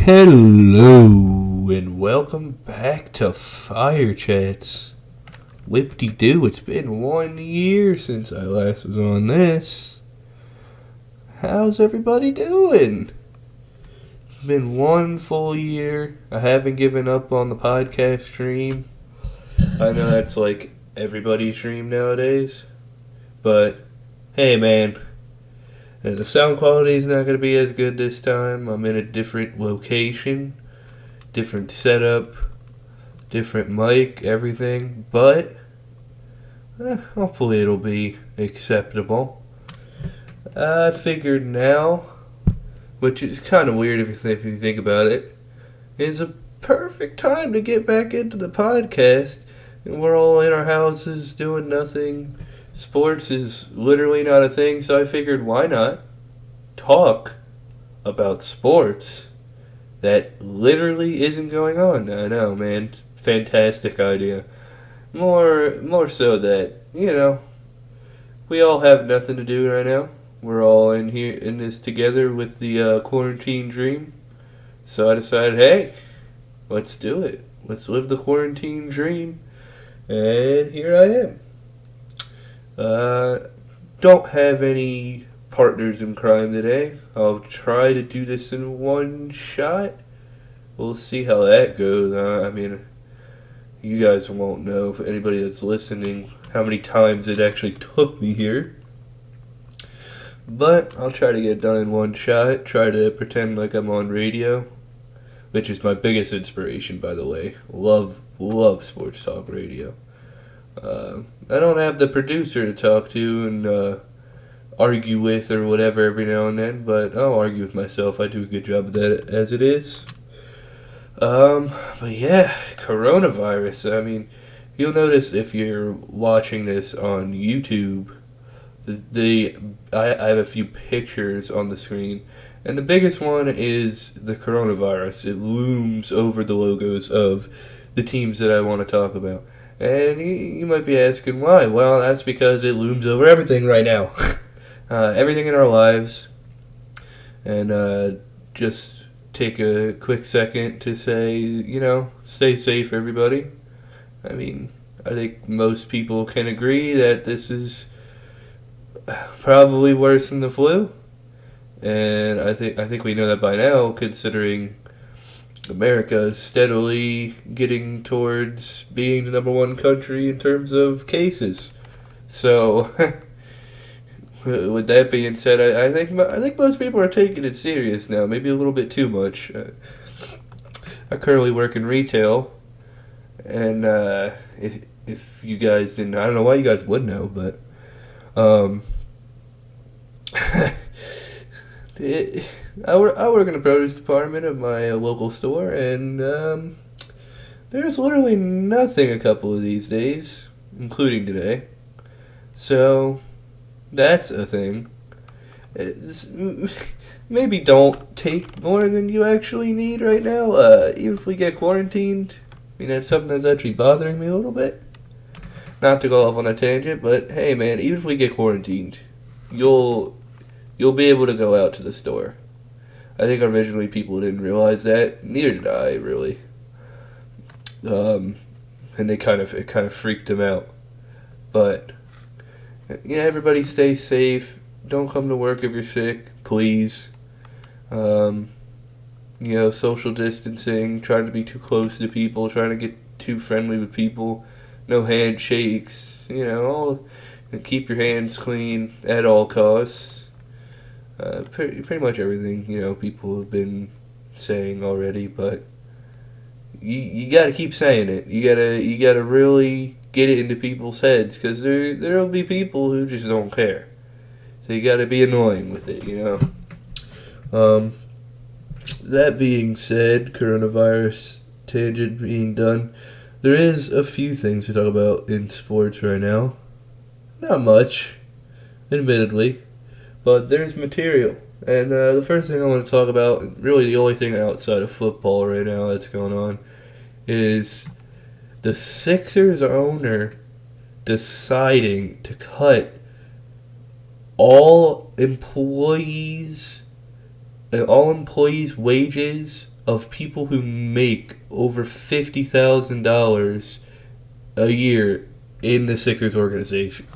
Hello and welcome back to FireChats. Whip-de-doo, it's been 1 year since I last was on this. How's everybody doing? It's been 1 full year. I haven't given up on the podcast stream. I know that's like everybody's dream nowadays. But, hey man, the sound quality is not going to be as good this time. I'm in a different location, different setup, different mic, everything. But hopefully it'll be acceptable. I figured now, which is kind of weird if you think about it, is a perfect time to get back into the podcast. And we're all in our houses doing nothing. Sports is literally not a thing, so I figured why not talk about sports that literally isn't going on. I know, man. Fantastic idea. More so that, we all have nothing to do right now. We're all in this together with the quarantine dream. So I decided, hey, let's do it. Let's live the quarantine dream. And here I am. Don't have any partners in crime today. I'll try to do this in one shot. We'll see how that goes. You guys won't know, if anybody that's listening, how many times it actually took me here. But I'll try to get it done in one shot. Try to pretend like I'm on radio, which is my biggest inspiration, by the way. Love sports talk radio. I don't have the producer to talk to and argue with or whatever every now and then, but I'll argue with myself. I do a good job of that as it is. But yeah, coronavirus. You'll notice if you're watching this on YouTube, I have a few pictures on the screen, and the biggest one is the coronavirus. It looms over the logos of the teams that I want to talk about. And you might be asking why. Well, that's because it looms over everything right now. Everything in our lives. And just take a quick second to say, stay safe, everybody. I think most people can agree that this is probably worse than the flu. And I think we know that by now, considering America is steadily getting towards being the number one country in terms of cases. So, with that being said, I think most people are taking it serious now. Maybe a little bit too much. I currently work in retail, and if you guys didn't, I don't know why you guys would know, but I work in the produce department of my local store, and there's literally nothing a couple of these days, including today. So, that's a thing. Maybe don't take more than you actually need right now, even if we get quarantined. That's something that's actually bothering me a little bit. Not to go off on a tangent, but hey man, even if we get quarantined, you'll be able to go out to the store. I think originally people didn't realize that. Neither did I, really. And it kind of freaked them out. But everybody stay safe. Don't come to work if you're sick, please. Social distancing, trying to be too close to people, trying to get too friendly with people. No handshakes. Keep your hands clean at all costs. Pretty much everything, people have been saying already, but you gotta keep saying it. You gotta really get it into people's heads, because there'll be people who just don't care. So you gotta be annoying with it, That being said, coronavirus tangent being done, there is a few things to talk about in sports right now. Not much, admittedly. But there's material. And the first thing I want to talk about, really the only thing outside of football right now that's going on, is the Sixers owner deciding to cut all employees' wages of people who make over $50,000 a year in the Sixers organization.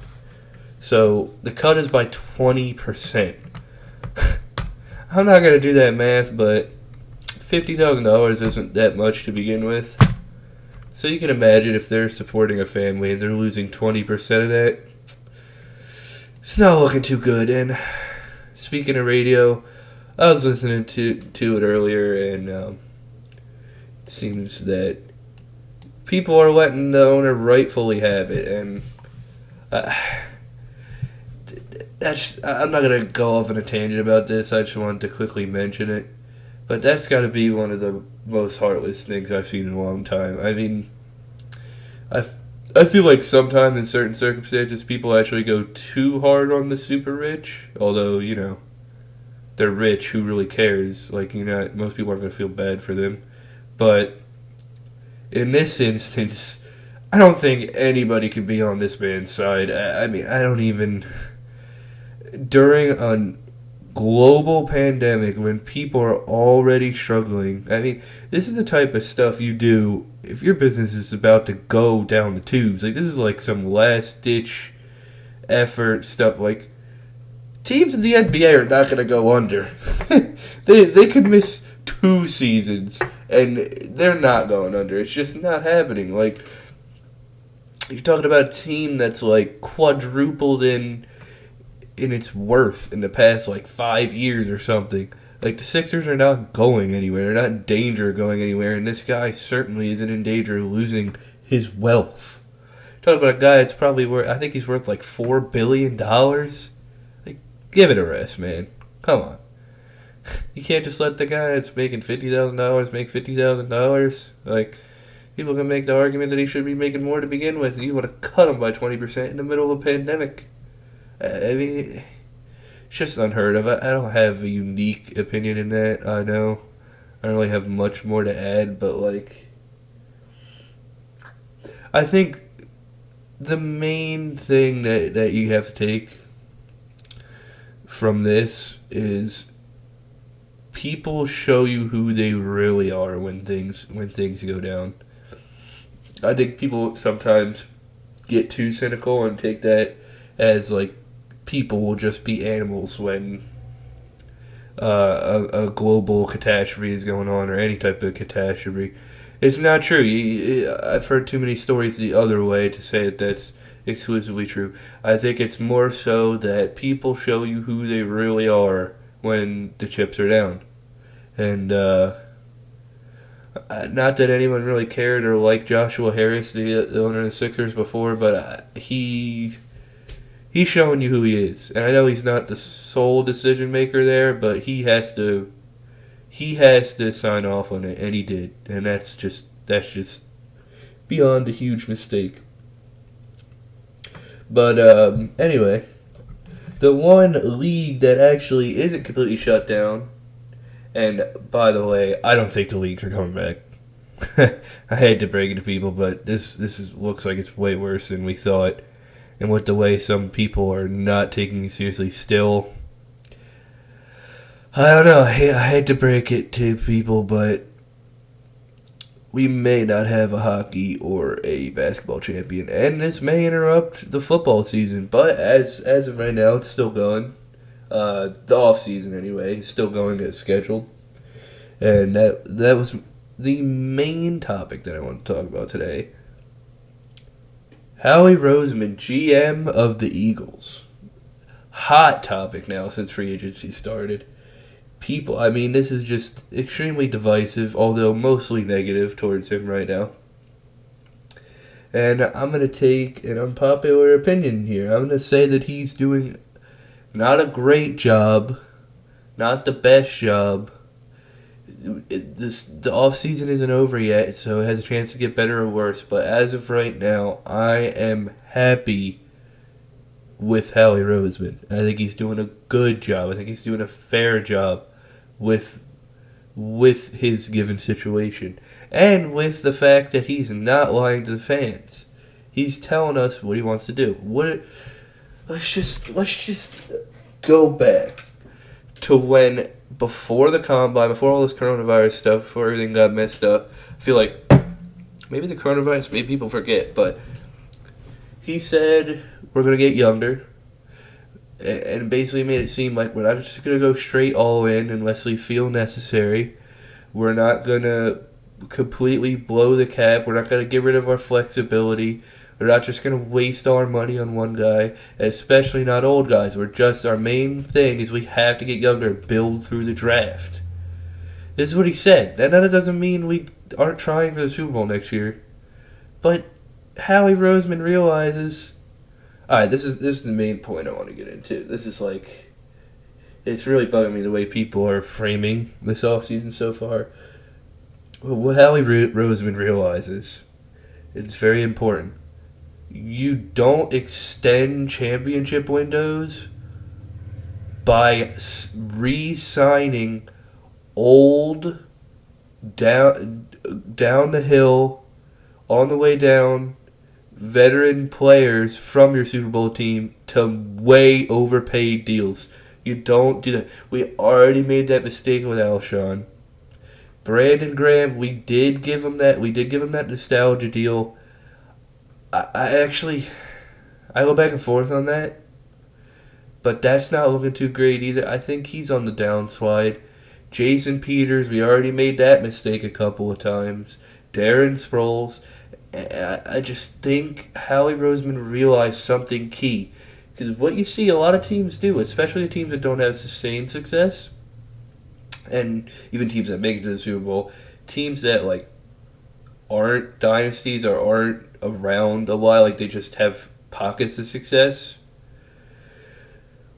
So the cut is by 20%. I'm not going to do that math, but $50,000 isn't that much to begin with. So you can imagine if they're supporting a family and they're losing 20% of that, it's not looking too good. And speaking of radio, I was listening to it earlier, and it seems that people are letting the owner rightfully have it. And I'm not going to go off on a tangent about this. I just wanted to quickly mention it. But that's got to be one of the most heartless things I've seen in a long time. I mean, I feel like sometimes in certain circumstances people actually go too hard on the super rich. Although, they're rich, who really cares? Like, most people aren't going to feel bad for them. But in this instance, I don't think anybody can be on this man's side. I mean, I don't even... During a global pandemic, when people are already struggling, I mean, this is the type of stuff you do if your business is about to go down the tubes. Like, this is like some last-ditch effort stuff. Like, teams in the NBA are not going to go under. They could miss 2 seasons, and they're not going under. It's just not happening. Like, you're talking about a team that's, like, quadrupled in its worth in the past, 5 years or something. Like, the Sixers are not going anywhere. They're not in danger of going anywhere, and this guy certainly isn't in danger of losing his wealth. Talking about a guy that's probably worth, I think he's worth $4 billion. Like, give it a rest, man. Come on. You can't just let the guy that's making $50,000 make $50,000. Like, people can make the argument that he should be making more to begin with, and you want to cut him by 20% in the middle of a pandemic. I mean, it's just unheard of. I don't have a unique opinion in that, I know. I don't really have much more to add, but, I think the main thing that you have to take from this is people show you who they really are when things go down. I think people sometimes get too cynical and take that as, people will just be animals when a global catastrophe is going on, or any type of catastrophe. It's not true. I've heard too many stories the other way to say that that's exclusively true. I think it's more so that people show you who they really are when the chips are down. And not that anyone really cared or liked Joshua Harris, the owner of the Sixers, before, but he's showing you who he is. And I know he's not the sole decision maker there, but he has to sign off on it, and he did. And that's just beyond a huge mistake. But anyway, the one league that actually isn't completely shut down, and by the way, I don't think the leagues are coming back. I hate to break it to people, but this looks like it's way worse than we thought. And with the way some people are not taking it seriously still, I don't know. I hate to break it to people, but we may not have a hockey or a basketball champion, and this may interrupt the football season. But as of right now, it's still going. The off season, anyway, is still going as scheduled. And that was the main topic that I want to talk about today. Howie Roseman, GM of the Eagles. Hot topic now since free agency started. This is just extremely divisive, although mostly negative towards him right now. And I'm going to take an unpopular opinion here. I'm going to say that he's doing not a great job, not the best job. The offseason isn't over yet, so it has a chance to get better or worse. But as of right now, I am happy with Howie Roseman. I think he's doing a good job. I think he's doing a fair job with his given situation. And with the fact that he's not lying to the fans. He's telling us what he wants to do. Let's just go back to when, before the combine, before all this coronavirus stuff, before everything got messed up, I feel like maybe the coronavirus made people forget, but he said we're going to get younger, and basically made it seem like we're not just going to go straight all in unless we feel necessary. We're not going to completely blow the cap. We're not going to get rid of our flexibility. We're not just going to waste all our money on one guy, especially not old guys. Our main thing is we have to get younger and build through the draft. This is what he said. That doesn't mean we aren't trying for the Super Bowl next year. But Howie Roseman realizes... Alright, this is the main point I want to get into. This is like... It's really bugging me the way people are framing this offseason so far. What Howie Roseman realizes, it's very important. You don't extend championship windows by re-signing old, down the hill, on the way down, veteran players from your Super Bowl team to way overpaid deals. You don't do that. We already made that mistake with Alshon. Brandon Graham, we did give him that nostalgia deal. I go back and forth on that, but that's not looking too great either. I think he's on the downslide. Jason Peters, we already made that mistake a couple of times. Darren Sproles. I just think Howie Roseman realized something key. Because what you see a lot of teams do, especially the teams that don't have sustained success, and even teams that make it to the Super Bowl, teams that like aren't dynasties or aren't around a while, like they just have pockets of success.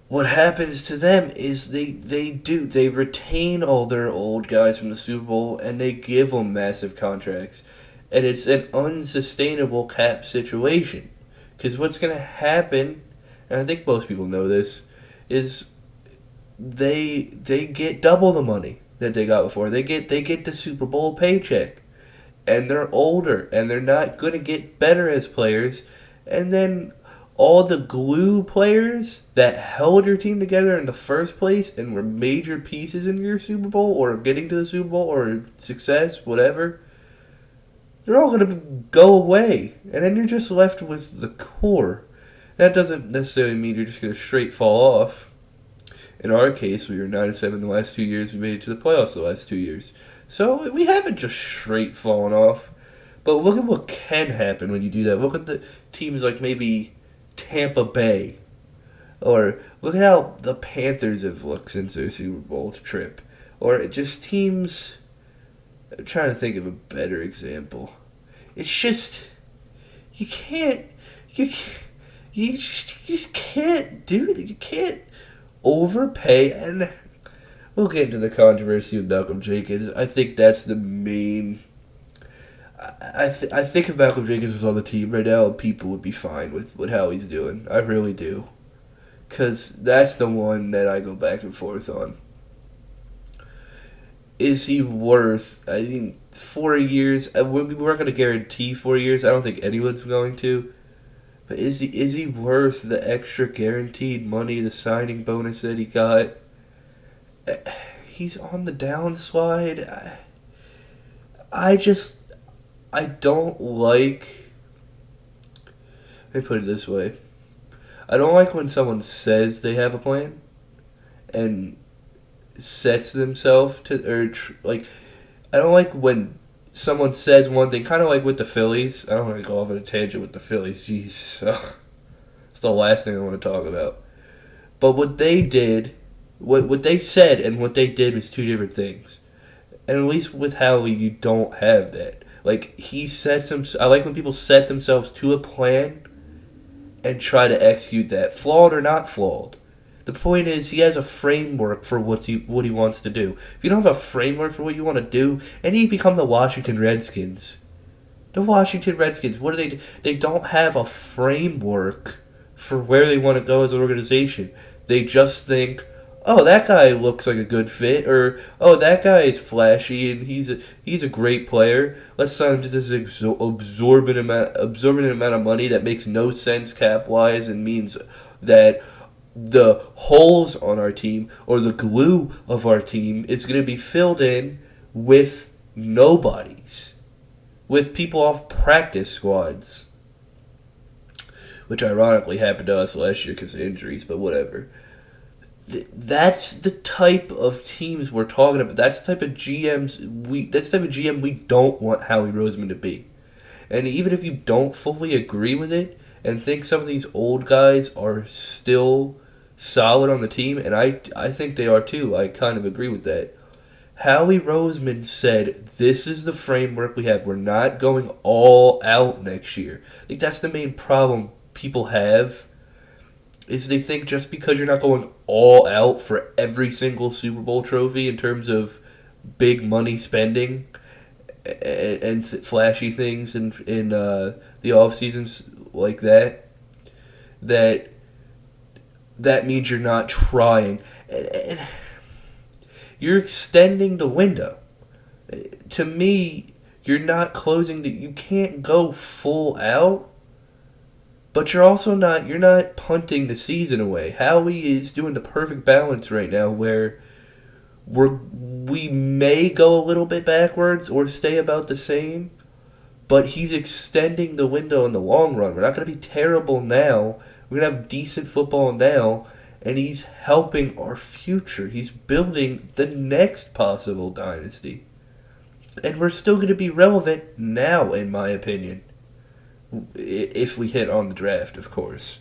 What happens to them is they retain all their old guys from the Super Bowl and they give them massive contracts, and it's an unsustainable cap situation. Because what's going to happen, and I think most people know this, is they get double the money that they got before. They get the Super Bowl paycheck. And they're older, and they're not going to get better as players. And then all the glue players that held your team together in the first place and were major pieces in your Super Bowl or getting to the Super Bowl or success, whatever, they're all going to go away. And then you're just left with the core. That doesn't necessarily mean you're just going to straight fall off. In our case, we were 9-7 the last 2 years. We made it to the playoffs the last 2 years. So we haven't just straight fallen off. But look at what can happen when you do that. Look at the teams like maybe Tampa Bay. Or look at how the Panthers have looked since their Super Bowl trip. Or just teams... I'm trying to think of a better example. It's just... You just can't do that. You can't overpay. And we'll get into the controversy with Malcolm Jenkins. I think that's the main... I think if Malcolm Jenkins was on the team right now, people would be fine with how he's doing. I really do. Because that's the one that I go back and forth on. Is he worth, I think, 4 years? We're not going to guarantee 4 years. I don't think anyone's going to. But is he worth the extra guaranteed money, the signing bonus that he got? He's on the downslide. I don't like... Let me put it this way. I don't like when someone says they have a plan and sets themselves to... I don't like when someone says one thing, kind of like with the Phillies. I don't want to go off on a tangent with the Phillies. Jeez. It's the last thing I want to talk about. But what they did, what they said and what they did was two different things. And at least with Howie, you don't have that. Like, I like when people set themselves to a plan and try to execute that, flawed or not flawed. The point is, he has a framework for what he wants to do. If you don't have a framework for what you want to do, and you become the Washington Redskins. The Washington Redskins, what do they do? They don't have a framework for where they want to go as an organization. They just think, oh, that guy looks like a good fit, or oh, that guy is flashy and he's a great player. Let's sign him to this absorbent amount of money that makes no sense cap wise and means that the holes on our team or the glue of our team is going to be filled in with nobodies, with people off practice squads, which ironically happened to us last year because of injuries, but whatever. That's the type of teams we're talking about. That's the type of That's the type of GM we don't want Howie Roseman to be. And even if you don't fully agree with it and think some of these old guys are still solid on the team, and I think they are too. I kind of agree with that. Howie Roseman said, this is the framework we have. We're not going all out next year. I think that's the main problem people have, is they think just because you're not going all out for every single Super Bowl trophy in terms of big money spending and flashy things in the off seasons like that means you're not trying. And you're extending the window. To me, you're not closing you can't go full out, but you're not punting the season away. Howie is doing the perfect balance right now where we may go a little bit backwards or stay about the same, but he's extending the window in the long run. We're not going to be terrible now. We're going to have decent football now, and he's helping our future. He's building the next possible dynasty. And we're still going to be relevant now, in my opinion, if we hit on the draft, of course.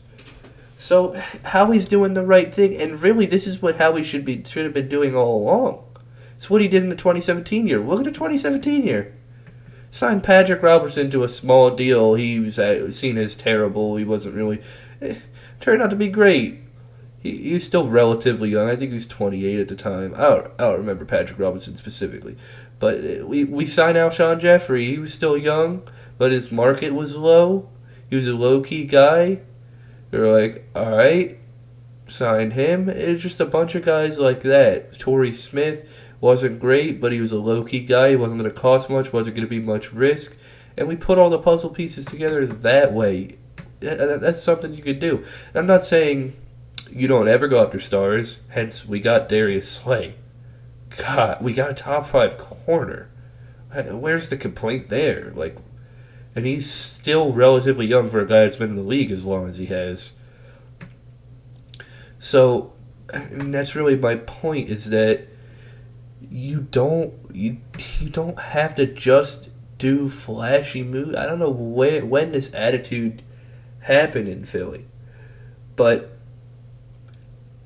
So Howie's doing the right thing, and really this is what Howie should have been doing all along. It's what he did in the 2017 year. Look at the 2017 year. Signed Patrick Robertson to a small deal. He was seen as terrible. He wasn't really... turned out to be great. He was still relatively young. I think he was 28 at the time. I don't remember Patrick Robinson specifically. But we signed Alshon Jeffrey. He was still young, but his market was low. He was a low-key guy. They were like, all right, sign him. It's just a bunch of guys like that. Torrey Smith wasn't great, but he was a low-key guy. He wasn't going to cost much, wasn't going to be much risk. And we put all the puzzle pieces together that way. That's something you could do. And I'm not saying you don't ever go after stars. Hence, we got Darius Slay. God, we got a top 5 corner. Where's the complaint there? And he's still relatively young for a guy that's been in the league as long as he has. So, that's really my point, is that you don't have to just do flashy moves. I don't know when this attitude happened in Philly, but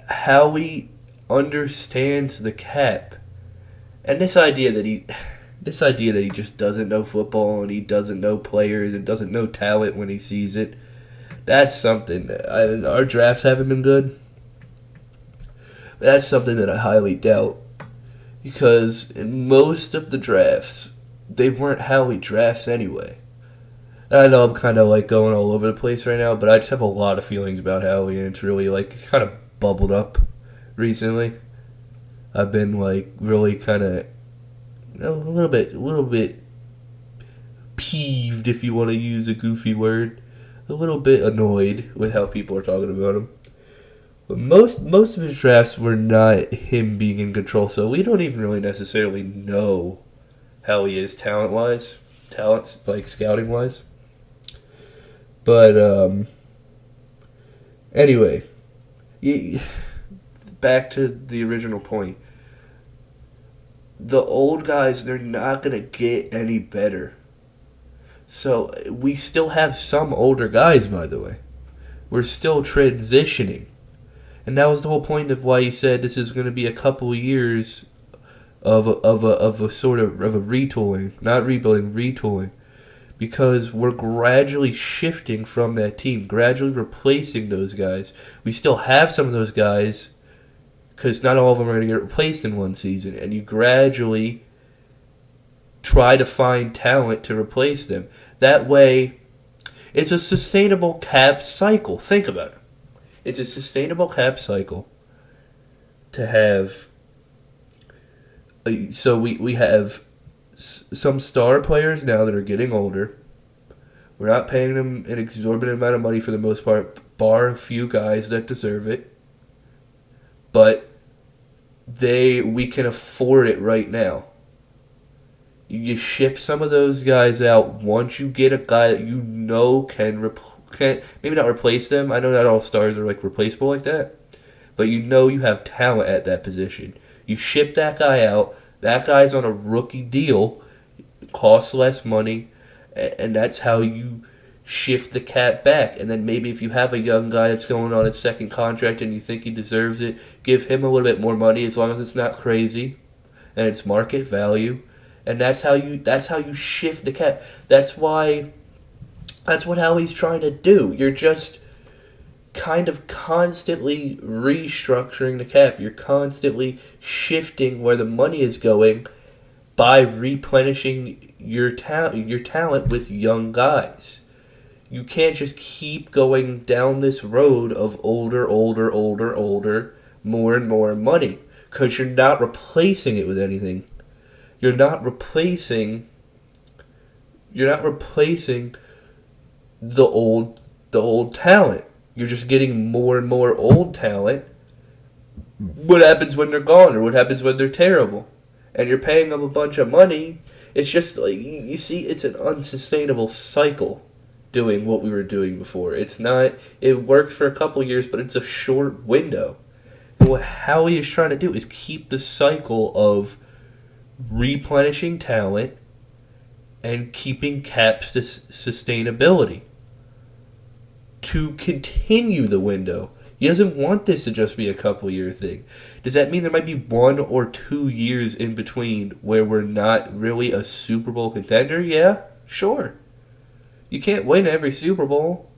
Howie understands the cap, and this idea that he just doesn't know football and he doesn't know players and doesn't know talent when he sees it, that's something. Our drafts haven't been good. That's something that I highly doubt, because in most of the drafts, they weren't Howie drafts anyway. I know I'm kind of going all over the place right now, but I just have a lot of feelings about Howie, and it's really it's kind of bubbled up recently. I've been really kind of a little bit peeved, if you want to use a goofy word, a little bit annoyed with how people are talking about him. But most of his drafts were not him being in control, so we don't even really necessarily know how he is talent-wise, scouting-wise. But, anyway, back to the original point. The old guys, they're not going to get any better. So, we still have some older guys, by the way. We're still transitioning. And that was the whole point of why he said this is going to be a couple of years of a sort of a retooling, not rebuilding, retooling, because we're gradually shifting from that team, gradually replacing those guys. We still have some of those guys, because not all of them are going to get replaced in one season, and you gradually try to find talent to replace them. That way, it's a sustainable cap cycle. Think about it. It's a sustainable cap cycle to have. So we have some star players now that are getting older. We're not paying them an exorbitant amount of money for the most part, bar a few guys that deserve it. but we can afford it right now. You ship some of those guys out once you get a guy that you know can maybe not replace them. I know not all stars are like replaceable like that, but you know you have talent at that position. You ship that guy out. That guy's on a rookie deal, costs less money, and that's how you shift the cap back. And then maybe if you have a young guy that's going on his second contract and you think he deserves it, give him a little bit more money as long as it's not crazy and it's market value. And that's how you shift the cap. That's what Howie's trying to do. You're just kind of constantly restructuring the cap. You're constantly shifting where the money is going by replenishing your talent with young guys. You can't just keep going down this road of older, more and more money, because you're not replacing it with anything. You're not replacing the old talent. You're just getting more and more old talent. What happens when they're gone, or what happens when they're terrible? And you're paying them a bunch of money. It's just like, you see, it's an unsustainable cycle doing what we were doing before. It works for a couple years, but it's a short window. And what Howie is trying to do is keep the cycle of replenishing talent and keeping cap sustainability to continue the window. He doesn't want this to just be a couple year thing. Does that mean there might be 1 or 2 years in between where we're not really a Super Bowl contender? Yeah, sure. You can't win every Super Bowl.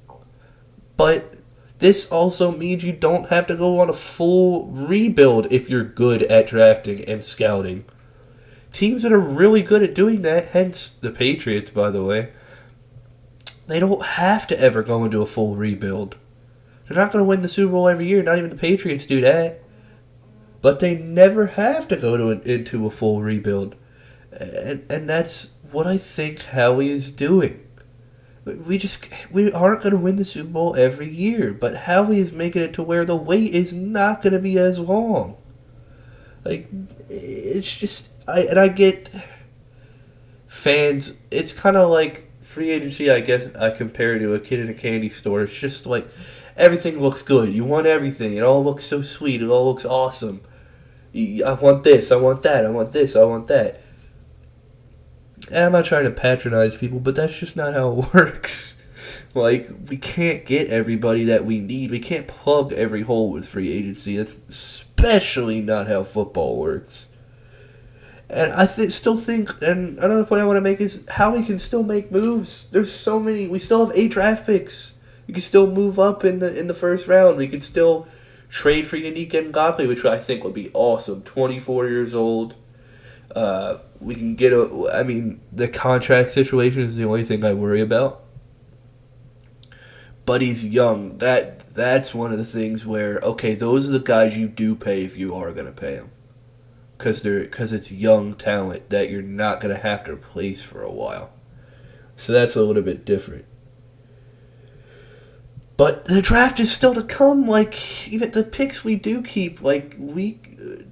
But this also means you don't have to go on a full rebuild if you're good at drafting and scouting. Teams that are really good at doing that, hence the Patriots, by the way, they don't have to ever go into a full rebuild. They're not going to win the Super Bowl every year. Not even the Patriots do that. But they never have to go into a full rebuild. And that's what I think Howie is doing. We aren't going to win the Super Bowl every year. But Howie is making it to where the wait is not going to be as long. Like, it's just... I get fans... It's kind of like free agency, I guess I compare it to a kid in a candy store. It's just like... Everything looks good. You want everything. It all looks so sweet. It all looks awesome. I want this. I want that. I want this. I want that. And I'm not trying to patronize people, but that's just not how it works. Like, we can't get everybody that we need. We can't plug every hole with free agency. That's especially not how football works. And I still think, and another point I want to make is how we can still make moves. There's so many. We still have 8 draft picks. You can still move up in the first round. We can still trade for Yannick Ngakoue, which I think would be awesome. 24 years old. We can get the contract situation is the only thing I worry about. But he's young. That's one of the things where, okay, those are the guys you do pay if you are going to pay them. Because it's young talent that you're not going to have to replace for a while. So that's a little bit different. But the draft is still to come. Like, even the picks we do keep, like, we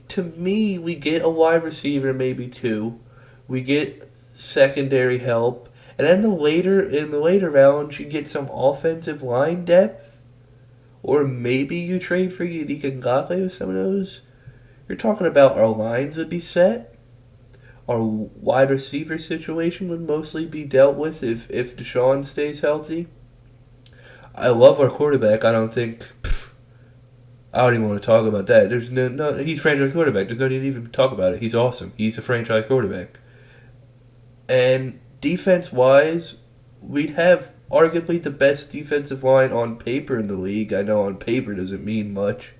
get a wide receiver, maybe 2. We get secondary help. And then in the later rounds, you get some offensive line depth. Or maybe you trade for Yannick Ngakoue with some of those. You're talking about our lines would be set. Our wide receiver situation would mostly be dealt with if Deshaun stays healthy. I love our quarterback. I don't even want to talk about that. There's no he's franchise quarterback. There's no need to even talk about it. He's awesome. He's a franchise quarterback. And defense-wise, we'd have arguably the best defensive line on paper in the league. I know on paper doesn't mean much.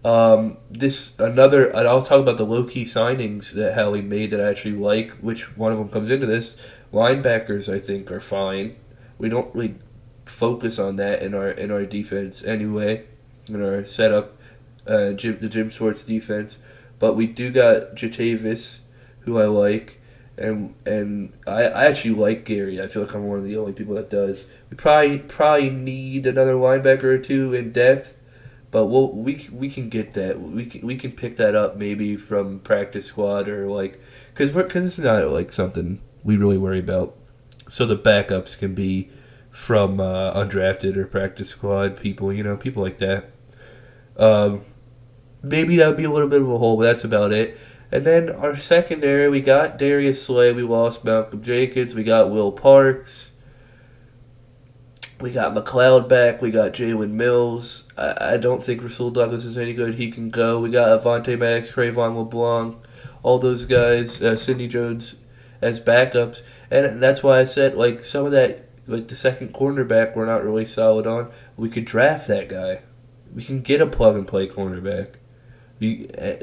And I'll talk about the low-key signings that Howie made that I actually like, which one of them comes into this. Linebackers, I think, are fine. We don't really focus on that in our defense anyway, in our setup, the Jim Schwartz defense. But we do got Jatavis, who I like, and I actually like Gary. I feel like I'm one of the only people that does. We probably need another linebacker or 2 in depth, But we can get that. We can pick that up maybe from practice squad or like because it's not like something we really worry about. So the backups can be from undrafted or practice squad people, people like that. Maybe that would be a little bit of a hole, but that's about it. And then our secondary, we got Darius Slay, we lost Malcolm Jenkins, we got Will Parks. We got McLeod back. We got Jalen Mills. I don't think Rasul Douglas is any good. He can go. We got Avonte Maddox, Cravon LeBlanc, all those guys, Sidney Jones as backups. And that's why I said, like, some of that, like, the second cornerback we're not really solid on. We could draft that guy. We can get a plug-and-play cornerback. And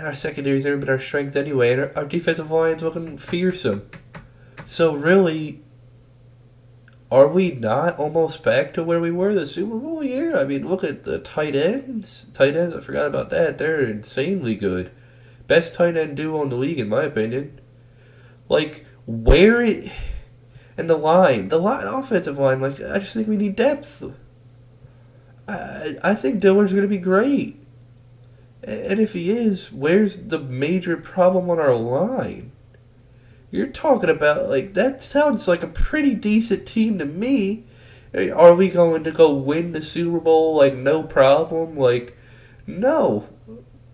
our secondary's never been our strength anyway. And our defensive line's looking fearsome. So, really, are we not almost back to where we were the Super Bowl year? I mean, look at the tight ends. Tight ends, I forgot about that. They're insanely good. Best tight end duo in the league, in my opinion. Like, and the offensive line, like, I just think we need depth. I think Dillard's going to be great. And if he is, where's the major problem on our line? You're talking about, like, that sounds like a pretty decent team to me. Are we going to go win the Super Bowl, like, no problem? Like, no.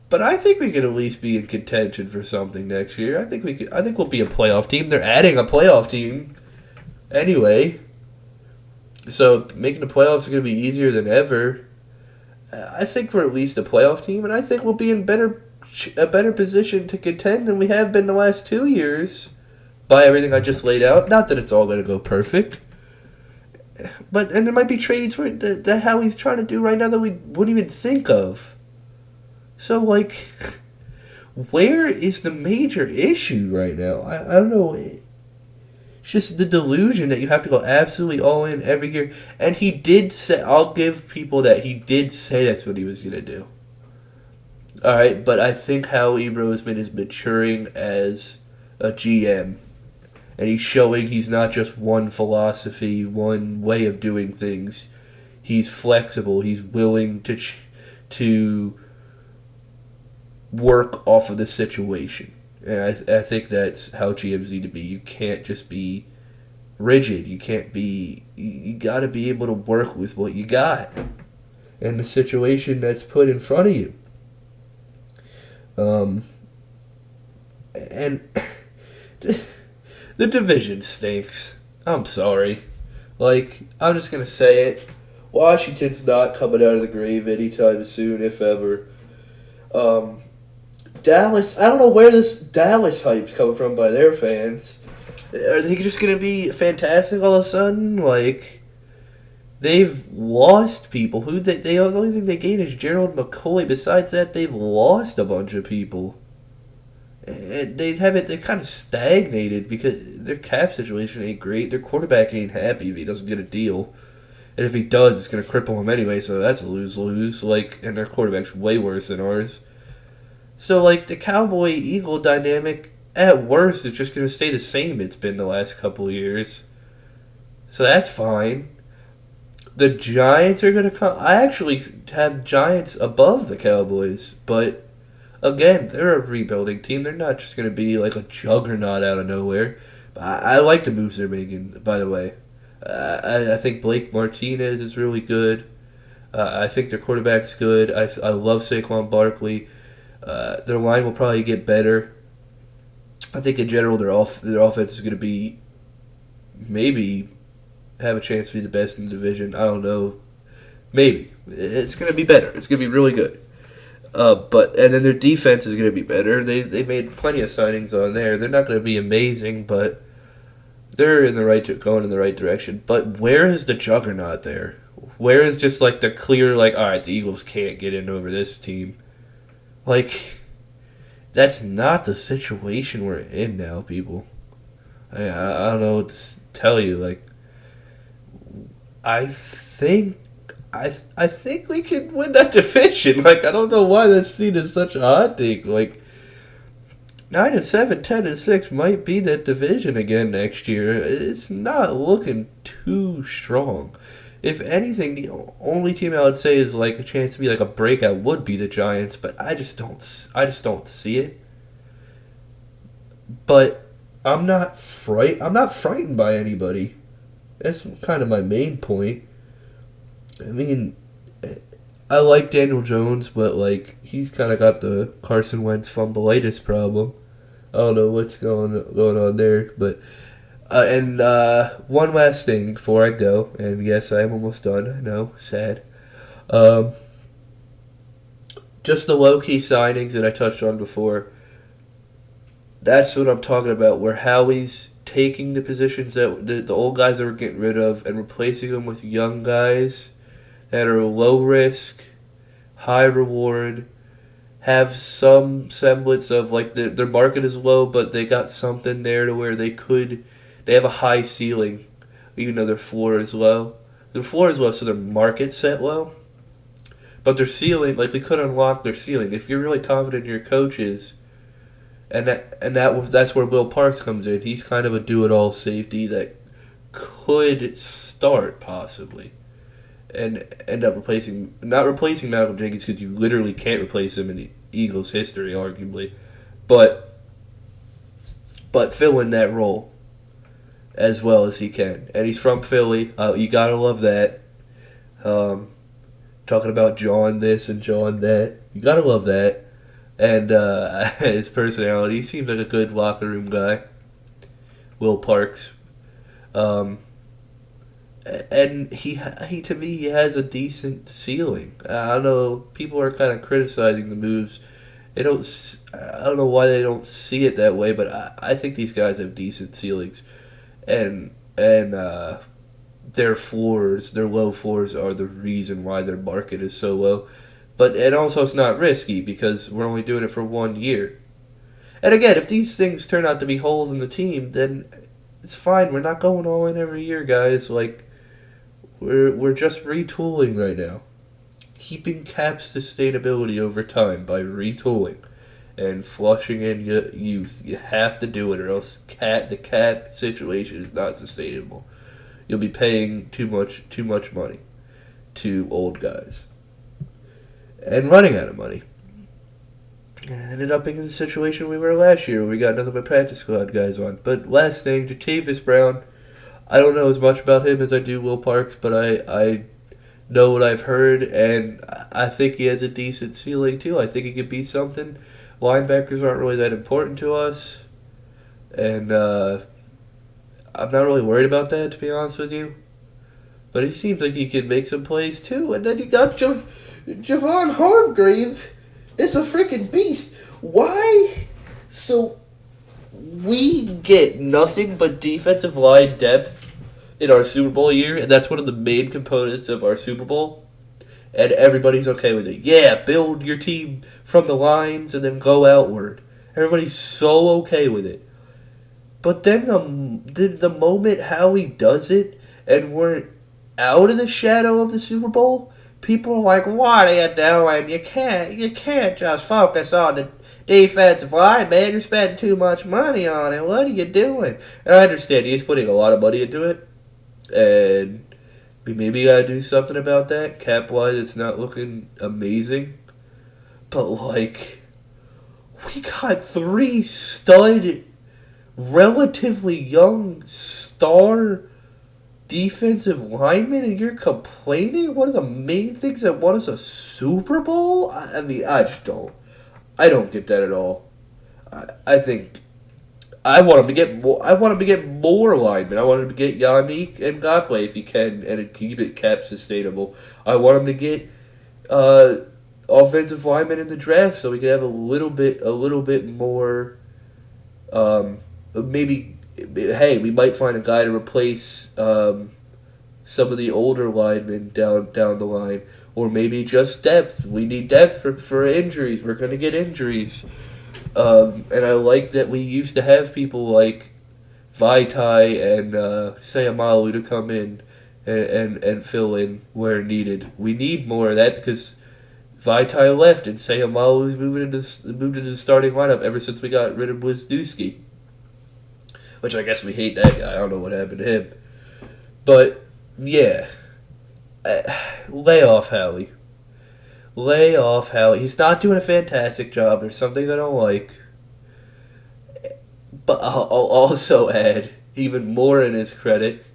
But I think we could at least be in contention for something next year. I think we'll be a playoff team. They're adding a playoff team anyway. So making the playoffs is going to be easier than ever. I think we're at least a playoff team, and I think we'll be in a better position to contend than we have been the last 2 years. By everything I just laid out. Not that it's all going to go perfect. And there might be trades that how he's trying to do right now that we wouldn't even think of. So, like, where is the major issue right now? I don't know. It's just the delusion that you have to go absolutely all in every year. And he did say, I'll give people that he did say that's what he was going to do. Alright, but I think Howie Roseman is maturing as a GM. And he's showing he's not just one philosophy, one way of doing things. He's flexible. He's willing to work off of the situation. And I think that's how GMs need to be. You can't just be rigid. You got to be able to work with what you got and the situation that's put in front of you. And the division stinks. I'm sorry. Like, I'm just going to say it. Washington's not coming out of the grave anytime soon, if ever. Dallas, I don't know where this Dallas hype's coming from by their fans. Are they just going to be fantastic all of a sudden? Like, they've lost people. The only thing they gained is Gerald McCoy. Besides that, they've lost a bunch of people. And they kind of stagnated because their cap situation ain't great. Their quarterback ain't happy if he doesn't get a deal. And if he does, it's going to cripple him anyway, so that's a lose-lose. Like, and their quarterback's way worse than ours. So, like, the Cowboy-Eagle dynamic, at worst, is just going to stay the same it's been the last couple of years. So that's fine. The Giants are going to come. I actually have Giants above the Cowboys, but again, they're a rebuilding team. They're not just going to be like a juggernaut out of nowhere. I like the moves they're making, by the way. I think Blake Martinez is really good. I think their quarterback's good. I love Saquon Barkley. Their line will probably get better. I think in general their offense is going to be maybe have a chance to be the best in the division. I don't know. Maybe. It's going to be better. It's going to be really good. And then their defense is going to be better. They made plenty of signings on there. They're not going to be amazing, but they're going in the right direction. But where is the juggernaut there? Where is just like the clear, like, all right, the Eagles can't get in over this team? Like, that's not the situation we're in now, people. I don't know what to tell you. Like, I think we can win that division. Like, I don't know why that's seen as such a hot take. Like, 9-7, 10-6 might be that division again next year. It's not looking too strong. If anything, the only team I would say is like a chance to be like a breakout would be the Giants, but I just don't see it. But I'm not frightened by anybody. That's kind of my main point. I mean, I like Daniel Jones, but like he's kind of got the Carson Wentz fumbleitis problem. I don't know what's going on there, but and one last thing before I go, and yes, I am almost done. I know, sad. Um, just the low key signings that I touched on before. That's what I'm talking about. Where Howie's taking the positions that the old guys that we're getting rid of and replacing them with young guys that are low risk, high reward, have some semblance of like their market is low, but they got something there to where they have a high ceiling, even though their floor is low. Their floor is low, so their market's set low, but their ceiling, like we could unlock their ceiling if you're really confident in your coaches, that's where Will Parks comes in. He's kind of a do-it-all safety that could start possibly and end up not replacing Malcolm Jenkins because you literally can't replace him in the Eagles' history, arguably, but fill in that role as well as he can. And he's from Philly. You gotta love that. Talking about John this and John that, you gotta love that. And his personality, he seems like a good locker room guy. Will Parks. And he to me he has a decent ceiling. I don't know. People are kind of criticizing the moves. I don't know why they don't see it that way, but I think these guys have decent ceilings, and their floors, their low floors, are the reason why their market is so low. But and also it's not risky because we're only doing it for 1 year. And again, if these things turn out to be holes in the team, then it's fine. We're not going all in every year, guys. Like we're just retooling right now, keeping cap sustainability over time by retooling and flushing in youth. You have to do it, or else the cap situation is not sustainable. You'll be paying too much money to old guys and running out of money. And ended up in the situation we were last year, where we got nothing but practice squad guys on. But last thing, Jatavis Brown. I don't know as much about him as I do Will Parks, but I know what I've heard, and I think he has a decent ceiling too. I think he could be something. Linebackers aren't really that important to us, and I'm not really worried about that, to be honest with you. But he seems like he can make some plays too. And then you got Javon Hargrave. It's a freaking beast. Why? So we get nothing but defensive line depth in our Super Bowl year, and that's one of the main components of our Super Bowl. And everybody's okay with it. Yeah, build your team from the lines and then go outward. Everybody's so okay with it. But then the moment Howie does it and we're out of the shadow of the Super Bowl, people are like, "What are you doing? You can't just focus on the defensive line, man. You're spending too much money on it. What are you doing?" And I understand he's putting a lot of money into it, and we maybe gotta do something about that. Cap-wise, it's not looking amazing, but like, we got 3 stud, relatively young star defensive linemen, and you're complaining? One of the main things that won us a Super Bowl? I mean, I just don't. I don't get that at all. I think I want him to get more. I want him to get more linemen. I want him to get Yannick and Ngakwe if he can, and keep it cap sustainable. I want him to get offensive linemen in the draft so we can have a little bit more. Maybe, hey, we might find a guy to replace some of the older linemen down the line, or maybe just depth. We need depth for injuries. We're gonna get injuries, and I like that we used to have people like Vaitai and Sayamalu to come in and fill in where needed. We need more of that because Vaitai left and Sayamalu's moved into the starting lineup ever since we got rid of Wisniewski. Which I guess we hate that guy. I don't know what happened to him. But, yeah. Lay off Howie. Lay off Howie. He's not doing a fantastic job. There's some things I don't like. But I'll also add, even more in his credit,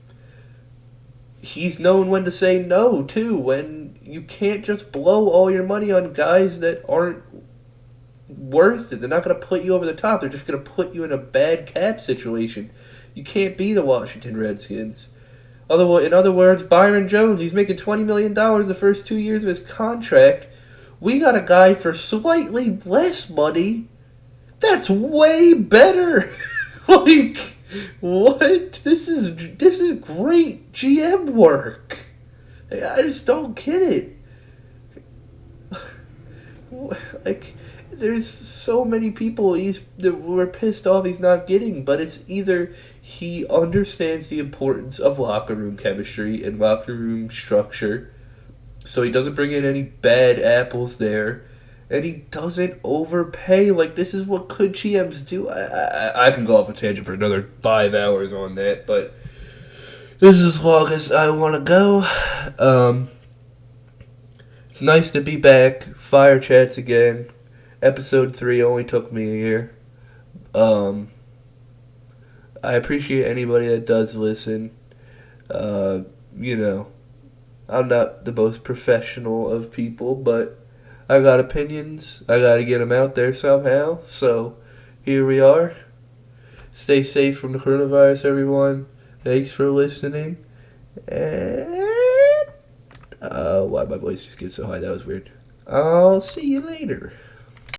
he's known when to say no, too. When you can't just blow all your money on guys that aren't worth it. They're not going to put you over the top. They're just going to put you in a bad cap situation. You can't be the Washington Redskins. In other words, Byron Jones, he's making $20 million the first 2 years of his contract. We got a guy for slightly less money. That's way better. Like, what? This is great GM work. I just don't get it. Like, there's so many people that we're pissed off he's not getting, but it's either he understands the importance of locker room chemistry and locker room structure, so he doesn't bring in any bad apples there, and he doesn't overpay. Like, this is what good GMs do. I can go off a tangent for another 5 hours on that, but this is as long as I want to go. It's nice to be back. FireChats again. Episode 3 only took me a year. I appreciate anybody that does listen. You know, I'm not the most professional of people, but I got opinions. I got to get them out there somehow. So, here we are. Stay safe from the coronavirus, everyone. Thanks for listening. And why my voice just gets so high? That was weird. I'll see you later.